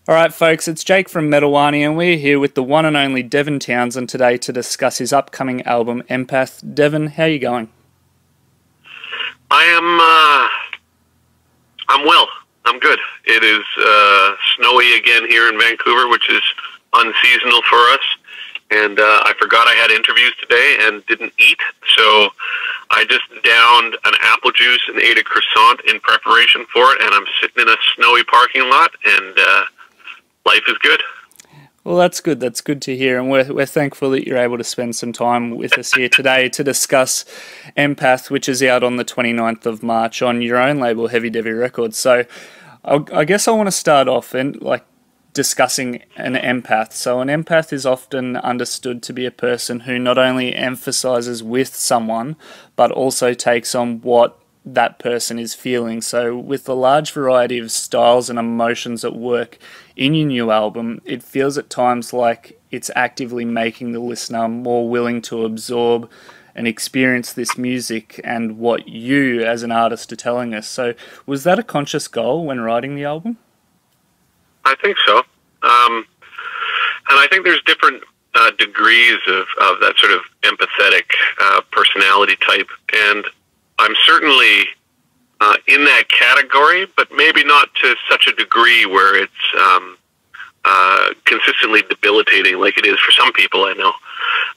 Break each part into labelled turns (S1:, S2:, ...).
S1: Alright folks, it's Jake from Wani, and we're here with the one and only Devin Townsend today to discuss his upcoming album, Empath. Devin, how are you going?
S2: I'm well. I'm good. It is snowy again here in Vancouver, which is unseasonal for us. And I forgot I had interviews today and didn't eat, so I just downed an apple juice and ate a croissant in preparation for it, and I'm sitting in a snowy parking lot, and life is good.
S1: Well, that's good. That's good to hear, and we're thankful that you're able to spend some time with us here today to discuss Empath, which is out on the 29th of March on your own label, Heavy Devi Records. So I guess I want to start off discussing an empath. So an empath is often understood to be a person who not only emphasizes with someone, but also takes on what that person is feeling. So with the large variety of styles and emotions at work in your new album, it feels at times like it's actively making the listener more willing to absorb and experience this music and what you as an artist are telling us. So was that a conscious goal when writing the album?
S2: I think so. And I think there's different degrees of that sort of empathetic personality type. And I'm certainly in that category, but maybe not to such a degree where it's consistently debilitating like it is for some people I know.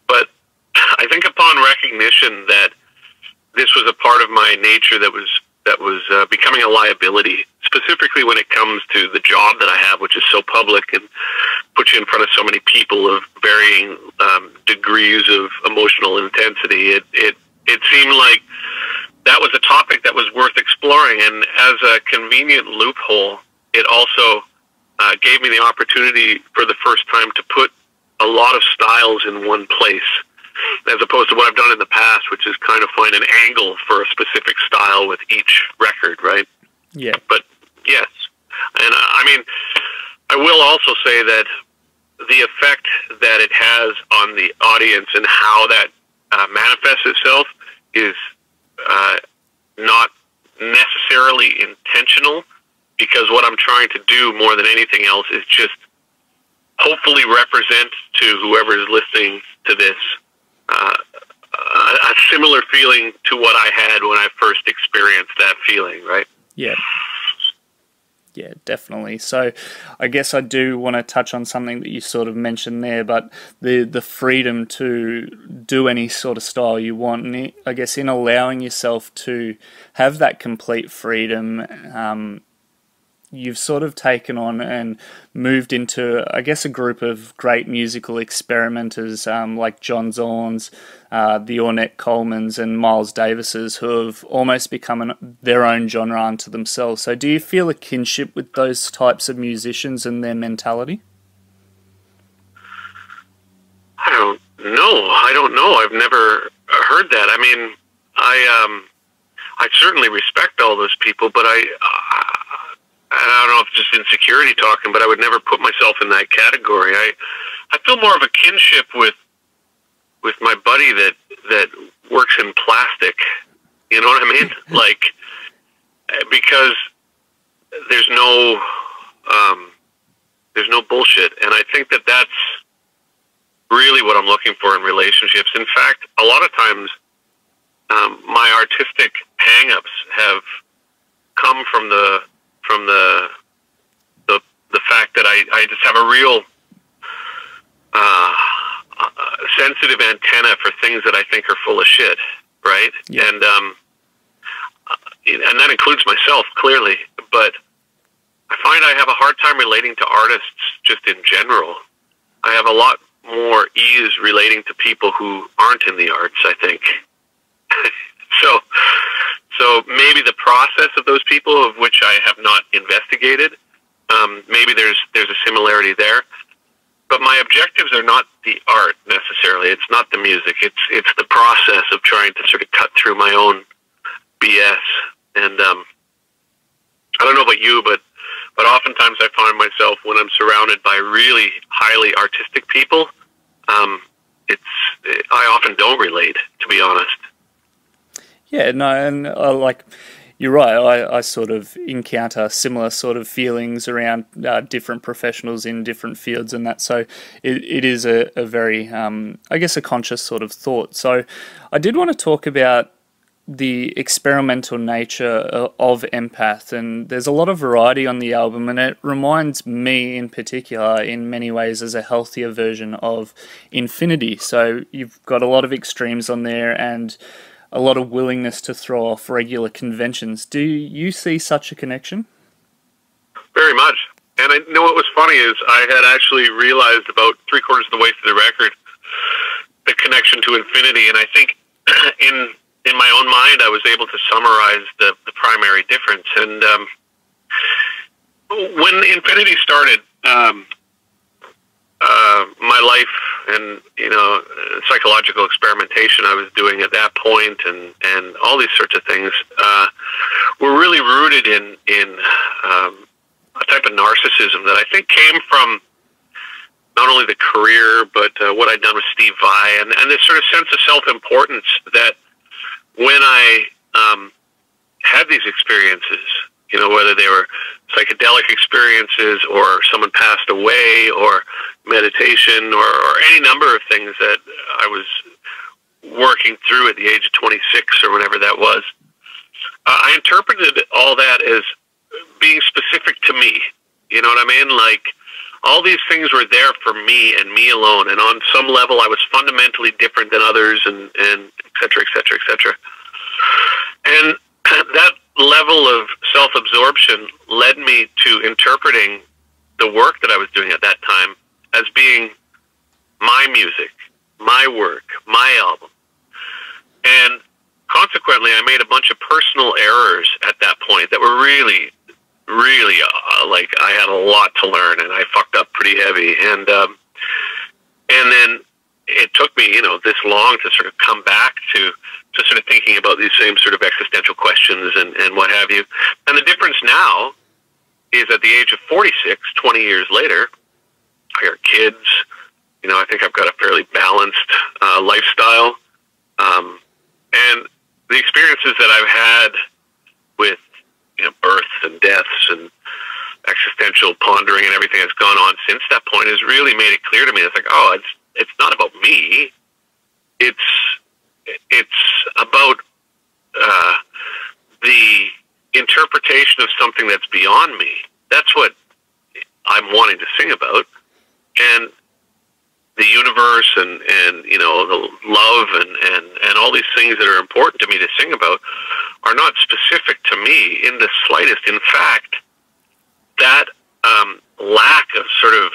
S2: But I think upon recognition that this was a part of my nature that was becoming a liability, specifically when it comes to the job that I have, which is so public and puts you in front of so many people of varying degrees of emotional intensity. It seemed like that was a topic that was worth exploring, and as a convenient loophole, it also gave me the opportunity for the first time to put a lot of styles in one place, as opposed to what I've done in the past, which is kind of find an angle for a specific style with each record, right?
S1: Yeah.
S2: But yes, and I mean, I will also say that the effect that it has on the audience and how that manifests itself is not necessarily intentional, because what I'm trying to do more than anything else is just hopefully represent to whoever is listening to this a similar feeling to what I had when I first experienced that feeling, right?
S1: Yeah. Yeah, definitely. So I guess I do want to touch on something that you sort of mentioned there, but the freedom to do any sort of style you want. And I guess in allowing yourself to have that complete freedom, you've sort of taken on and moved into, I guess, a group of great musical experimenters like John Zorn's, the Ornette Colemans and Miles Davises, who have almost become their own genre unto themselves. So do you feel a kinship with those types of musicians and their mentality?
S2: I don't know. I've never heard that. I mean, I certainly respect all those people, but I don't know if it's just insecurity talking, but I would never put myself in that category. I feel more of a kinship with my buddy that works in plastic. You know what I mean? Like, because there's no bullshit, and I think that that's really what I'm looking for in relationships. In fact, a lot of times my artistic hang-ups have come from the fact that I just have a real sensitive antenna for things that I think are full of shit, right? Yeah. And that includes myself, clearly. But I find I have a hard time relating to artists just in general. I have a lot more ease relating to people who aren't in the arts, I think. So maybe the process of those people, of which I have not investigated, maybe there's a similarity there. But my objectives are not the art necessarily. It's not the music. It's the process of trying to sort of cut through my own BS. And I don't know about you, but oftentimes I find myself when I'm surrounded by really highly artistic people, I often don't relate, to be honest.
S1: Yeah, no, and You're right. I sort of encounter similar sort of feelings around different professionals in different fields and that. So it is a very, I guess, a conscious sort of thought. So I did want to talk about the experimental nature of Empath, and there's a lot of variety on the album, and it reminds me in particular in many ways as a healthier version of Infinity. So you've got a lot of extremes on there and a lot of willingness to throw off regular conventions. Do you see such a connection?
S2: Very much. And I know what was funny is I had actually realized about three-quarters of the way through the record the connection to Infinity, and I think in my own mind I was able to summarize the primary difference. And when Infinity started, my life and psychological experimentation I was doing at that point, and all these sorts of things were really rooted in a type of narcissism that I think came from not only the career but what I'd done with Steve Vai, and this sort of sense of self-importance that when I had these experiences, whether they were psychedelic experiences or someone passed away or meditation or any number of things that I was working through at the age of 26 or whenever that was, I interpreted all that as being specific to me. You know what I mean? Like, all these things were there for me and me alone, and on some level I was fundamentally different than others, and et cetera, et cetera, et cetera. And that level of self-absorption led me to interpreting the work that I was doing at that time as being my music, my work, my album. And consequently, I made a bunch of personal errors at that point that were really, really, like, I had a lot to learn, and I fucked up pretty heavy. And then it took me, this long to sort of come back to sort of thinking about these same sort of existential questions and what have you. And the difference now is at the age of 46, 20 years later, I got kids. I think I've got a fairly balanced lifestyle. And the experiences that I've had with births and deaths and existential pondering and everything that's gone on since that point has really made it clear to me. It's like, it's not about me. It's about the interpretation of something that's beyond me. That's what I'm wanting to sing about. And the universe and the love and all these things that are important to me to sing about are not specific to me in the slightest. In fact, that lack of sort of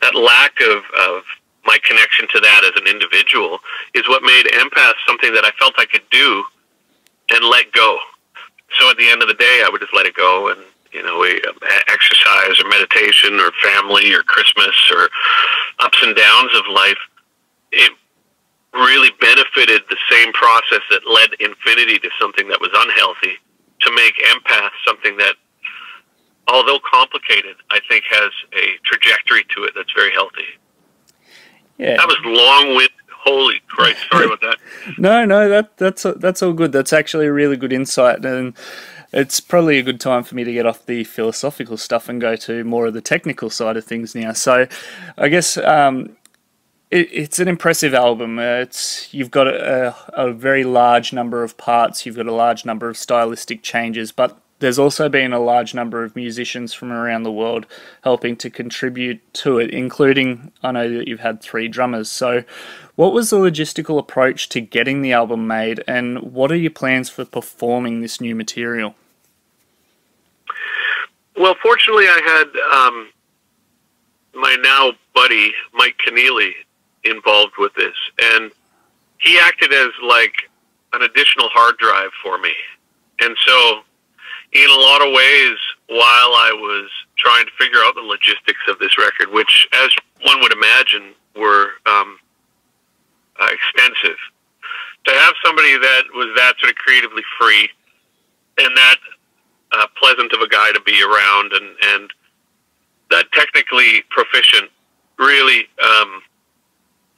S2: that lack of my connection to that as an individual is what made Empath something that I felt I could do and let go. So at the end of the day, I would just let it go, and exercise or meditation or family or Christmas or ups and downs of life, it really benefited the same process that led Infinity to something that was unhealthy to make Empath something that, although complicated, I think has a trajectory to it that's very healthy.
S1: Yeah.
S2: That was long-winded. Holy Christ, sorry about that.
S1: No, that's all good. That's actually a really good insight, and it's probably a good time for me to get off the philosophical stuff and go to more of the technical side of things now. So I guess it's an impressive album. You've got a very large number of parts, you've got a large number of stylistic changes, but there's also been a large number of musicians from around the world helping to contribute to it, including, I know that you've had 3 drummers. So what was the logistical approach to getting the album made, and what are your plans for performing this new material?
S2: Well, fortunately, I had my now buddy, Mike Keneally, involved with this, and he acted as like an additional hard drive for me. And so in a lot of ways, while I was trying to figure out the logistics of this record, which, as one would imagine, were extensive, to have somebody that was that sort of creatively free and that pleasant of a guy to be around and that technically proficient really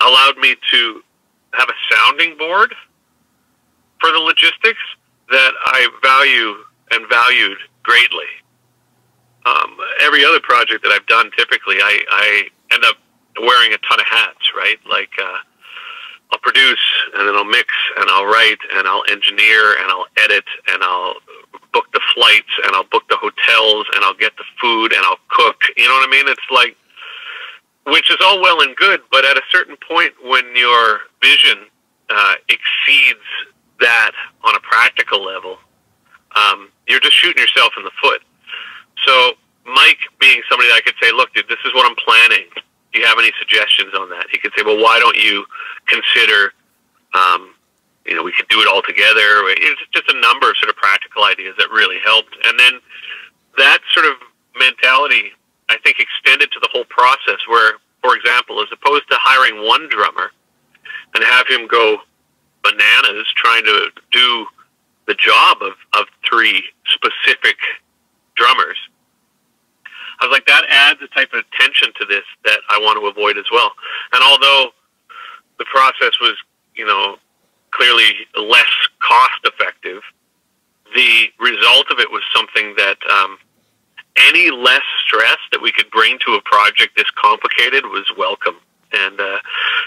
S2: allowed me to have a sounding board for the logistics that I value and valued greatly. Every other project that I've done, typically, I end up wearing a ton of hats, right? Like, I'll produce, and then I'll mix, and I'll write, and I'll engineer, and I'll edit, and I'll book the flights, and I'll book the hotels, and I'll get the food, and I'll cook. You know what I mean? It's like, which is all well and good, but at a certain point when your vision exceeds that on a practical level, you're just shooting yourself in the foot. So Mike, being somebody that I could say, look, dude, this is what I'm planning. Do you have any suggestions on that? He could say, well, why don't you consider, we could do it all together. It's just a number of sort of practical ideas that really helped. And then that sort of mentality, I think, extended to the whole process where, for example, as opposed to hiring one drummer and have him go bananas trying to do the job of three specific drummers, I was like, that adds a type of tension to this that I want to avoid as well. And although the process was, clearly less cost effective, the result of it was something that any less stress that we could bring to a project this complicated was welcome. And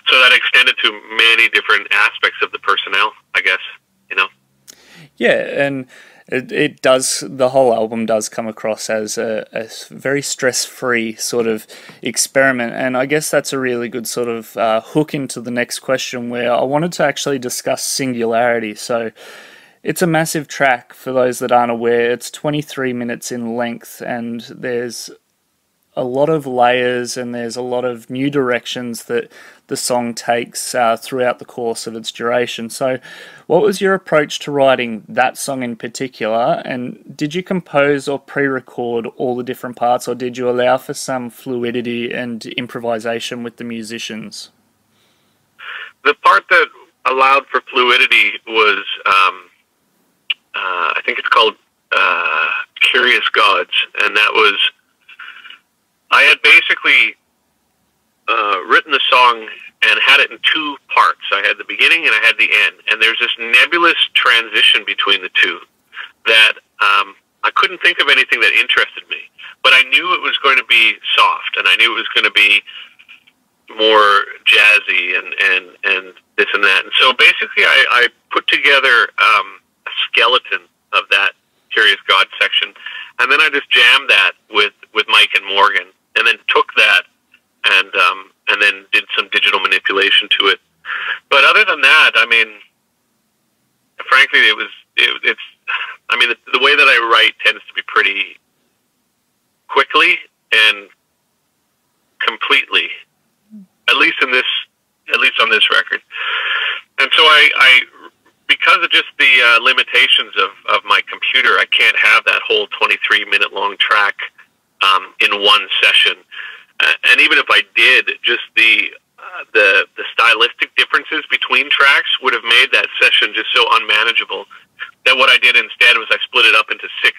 S2: so that extended to many different aspects of the personnel, I guess,
S1: Yeah, and it does, the whole album does come across as a very stress-free sort of experiment, and I guess that's a really good sort of hook into the next question, where I wanted to actually discuss Singularity. So it's a massive track, for those that aren't aware. It's 23 minutes in length, and there's a lot of layers and there's a lot of new directions that the song takes throughout the course of its duration. So what was your approach to writing that song in particular, and did you compose or pre-record all the different parts, or did you allow for some fluidity and improvisation with the musicians?
S2: The part that allowed for fluidity was, I think it's called Curious Gods, and that was, I had basically written the song and had it in two parts. I had the beginning and I had the end. And there's this nebulous transition between the two that I couldn't think of anything that interested me. But I knew it was going to be soft, and I knew it was going to be more jazzy and this and that. And so basically I put together a skeleton of that Curious God section, and then I just jammed that with Mike and Morgan, and then took that and then did some digital manipulation to it. But other than that, I mean, frankly, it's the way that I write tends to be pretty quickly and completely, at least on this record. And so I because of just the limitations of my computer, I can't have that whole 23-minute long track in one session. And even if I did, just the stylistic differences between tracks would have made that session just so unmanageable that what I did instead was I split it up into 6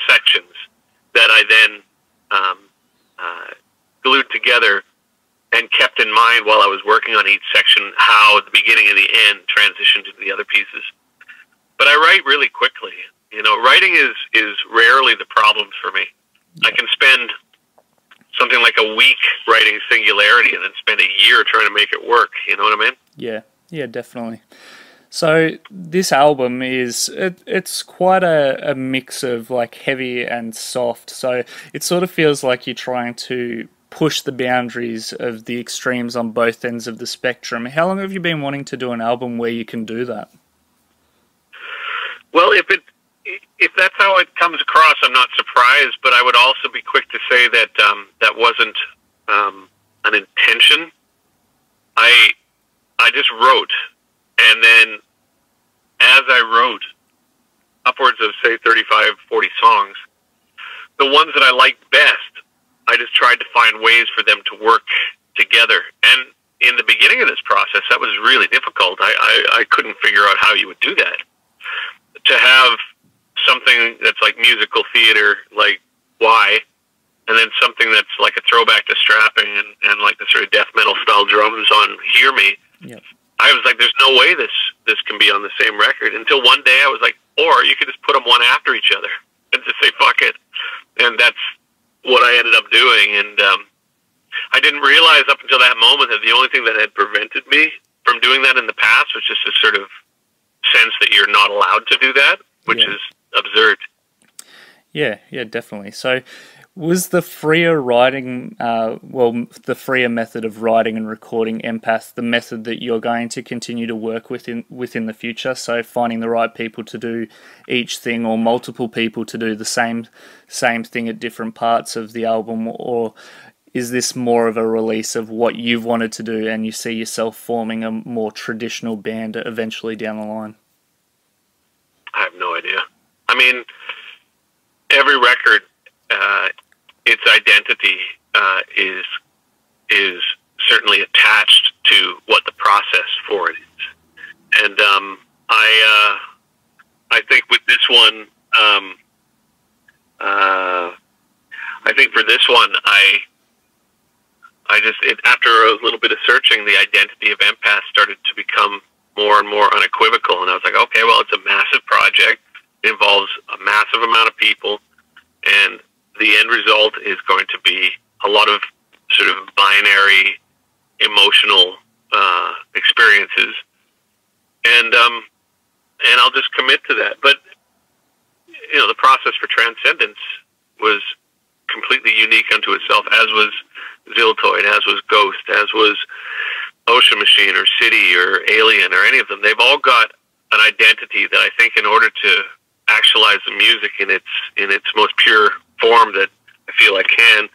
S2: sections that I then glued together and kept in mind while I was working on each section how the beginning and the end transitioned into the other pieces. But I write really quickly. Writing is rarely the problem for me. I can spend something like a week writing Singularity and then spend a year trying to make it work. You know what I mean?
S1: Yeah, definitely. So this album it's quite a mix of like heavy and soft. So it sort of feels like you're trying to push the boundaries of the extremes on both ends of the spectrum. How long have you been wanting to do an album where you can do that?
S2: Well, if that's how it comes across, I'm not surprised, but I would also be quick to say that that wasn't an intention. I just wrote, and then as I wrote upwards of, say, 35, 40 songs, the ones that I liked best, I just tried to find ways for them to work together. And in the beginning of this process, that was really difficult. I couldn't figure out how you would do that. To have something that's like musical theater, like Why, and then something that's like a throwback to Strapping and like the sort of death metal style drums on Hear Me.
S1: Yep.
S2: I was like, there's no way this can be on the same record. Until one day I was like, or you could just put them one after each other and just say, fuck it. And that's what I ended up doing. And I didn't realize up until that moment that the only thing that had prevented me from doing that in the past was just this sort of sense that you're not allowed to do that, which is absurd.
S1: Yeah, definitely. So was the freer writing, the freer method of writing and recording Empath the method that you're going to continue to work within the future? So finding the right people to do each thing, or multiple people to do the same thing at different parts of the album, or is this more of a release of what you've wanted to do and you see yourself forming a more traditional band eventually down the line?
S2: I have no idea. I mean, every record, its identity is certainly attached to what the process for it is, and I think with this one, I think for this one, after a little bit of searching, the identity of Empath started to become more and more unequivocal, and I was like, okay, well, it's a massive project. It involves a massive amount of people, and the end result is going to be a lot of sort of binary emotional experiences, and I'll just commit to that. But the process for Transcendence was completely unique unto itself, as was Ziltoid, as was Ghost, as was Ocean Machine or City or Alien or any of them. They've all got an identity that I think, in order to actualize the music in its most pure form that I feel I can,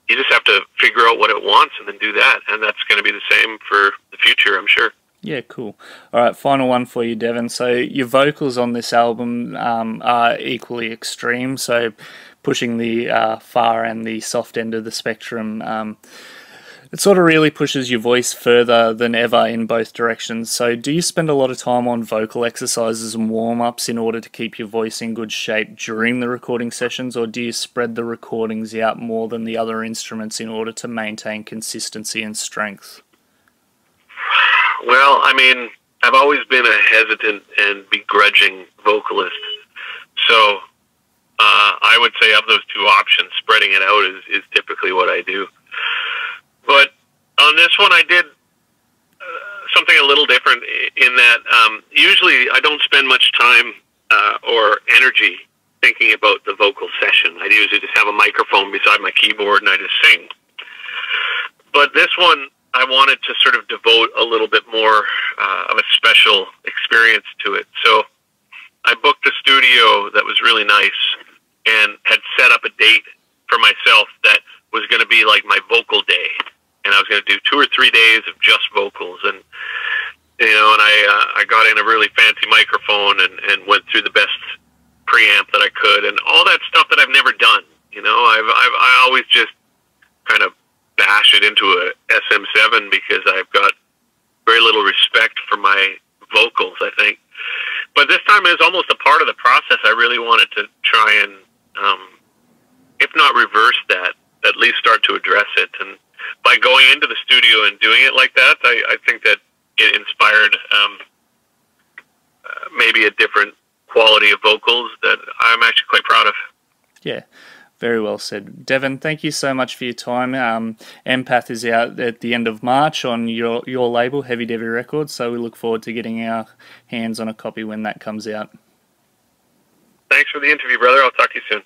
S2: you just have to figure out what it wants and then do that. And that's going to be the same for the future, I'm sure.
S1: Yeah, cool. All right, final one for you, Devin. So your vocals on this album are equally extreme, so pushing the far and the soft end of the spectrum. It sort of really pushes your voice further than ever in both directions. So do you spend a lot of time on vocal exercises and warm-ups in order to keep your voice in good shape during the recording sessions, or do you spread the recordings out more than the other instruments in order to maintain consistency and strength?
S2: Well, I mean, I've always been a hesitant and begrudging vocalist. So I would say, of those two options, spreading it out is typically what I do. But on this one, I did something a little different in that usually I don't spend much time or energy thinking about the vocal session. I usually just have a microphone beside my keyboard and I just sing. But this one, I wanted to sort of devote a little bit more of a special experience to it. So I booked a studio that was really nice and had set up a date for myself that was going to be like my vocal day. And I was going to do 2 or 3 days of just vocals. And, and I got in a really fancy microphone and went through the best preamp that I could and all that stuff that I've never done. I always just kind of bash it into a SM7 because I've got very little respect for my vocals, I think. But this time it was almost a part of the process. I really wanted to try and, if not reverse that, at least start to address it. And by going into the studio and doing it like that, I think that it inspired maybe a different quality of vocals that I'm actually quite proud of.
S1: Yeah, very well said. Devin, thank you so much for your time. Empath is out at the end of March on your label, Heavy Devi Records, so we look forward to getting our hands on a copy when that comes out.
S2: Thanks for the interview, brother. I'll talk to you soon.